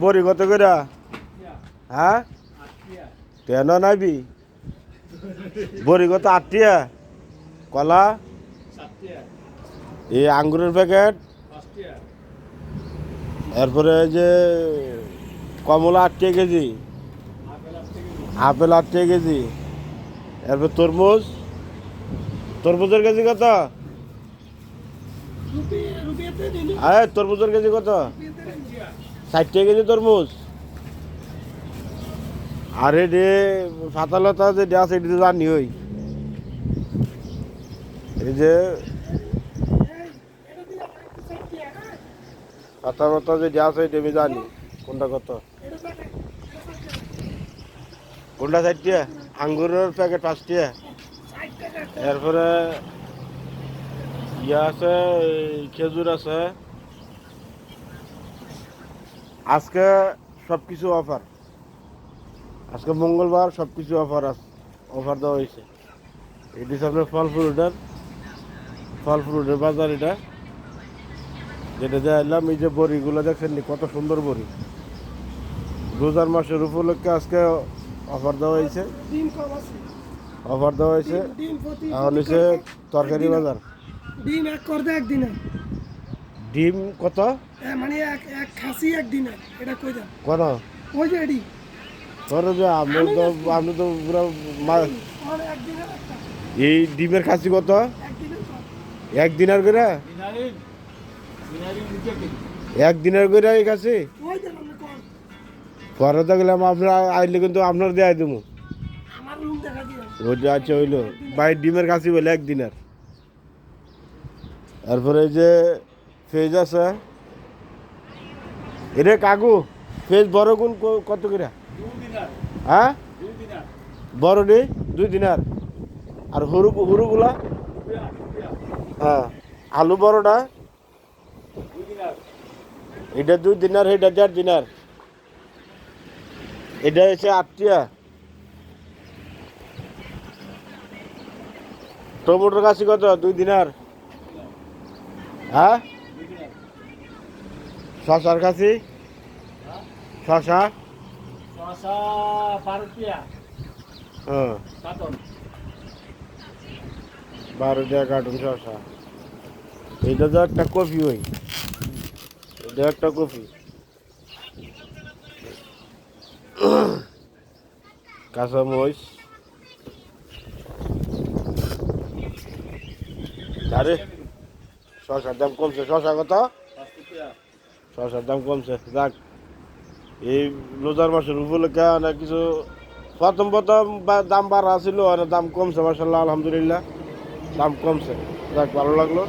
বড়ি কত করে? হ্যাঁ, কেন নাবি? বড়ি কত? 8 টাকা। কলা? এই আঙ্গুরের প্যাকেট? এরপরে যে কমলা 8 টাকা কেজি, আপেল 8 টাকা কেজি, এরপর তরমুজ, তরমুজের কেজি কত? তরমুজের কেজি কত? 60 টাকা কেজি তরমুজ। আর এটি পাতালতা যেটা আছে এটি তো জানি ওই এই যে পাতালতা যেটা আছে এটি আমি জানি কোনটা কত। কোনটা 60 টাকা? আঙ্গুরের প্যাকেট 5 টাকা। এরপরে ইয়ে আছে, খেজুর আছে। আজকে সব কিছু অফার, আজকে মঙ্গলবার, সব কিছু অফার আছে, অফার দেওয়া হয়েছে। এটি আপনার ফল ফ্রুটের বাজার। এটা যেটা এলাম, এই যে বড়িগুলো দেখছেন কত সুন্দর বড়ি। রোজার মাসের উপলক্ষে আজকে অফার দেওয়া হয়েছে, অফার দেওয়া হয়েছে। এখন হচ্ছে তরকারি বাজার। ডিম এক করতে একদিনে। ডিম কত? মানে এক খাসি একদিনে। এটা কই দাম? কত? ওই যে এডি ধরো যে আমি তো পুরো একদিনে একটা এই ডিমের খাসি কত? একদিনের কম। একদিনের করে? একদিনের করে এই খাসি ওই যে আমরা কম। পরে তো গেলাম, আপনার আইলে কিন্তু আপনার দেয় দেবো। আমার রুম দেখা দিও। ওইটা আচ্ছা হইলো ভাই, ডিমের খাসি বলে একদিনের। তারপরে এই যে ফেজ আছে, এরে কাকু ফেজ বড় গুণ কত করে? হ্যাঁ, বড় ডি 2 দিনার। আর হুরুগুলা? হ্যাঁ, আলু বড়টা এটা 2 দিনার, এটা 4 দিনার। এটা হচ্ছে 8 টাকা। টমেটোর কাছে কত? 2 দিনার। হ্যাঁ, শশার কাছে? শশা? 12 টাকা হ্যাঁ, কার্টন। 12 টাকা কার্টুন শশা। এটা তো একটা কফি, ওই এটা একটা কফি। কাঁচামরিচ, আরে শশার দাম কমছে। শশা কত? শশার দাম কমছে। যাক, এই রোজার মাসের উপলক্ষে অনেক কিছু প্রথম দাম বাড়া ছিল, অনেক দাম কমছে, মাশাআল্লাহ, আলহামদুলিল্লাহ, দাম কমছে। যাক, ভালো লাগলো।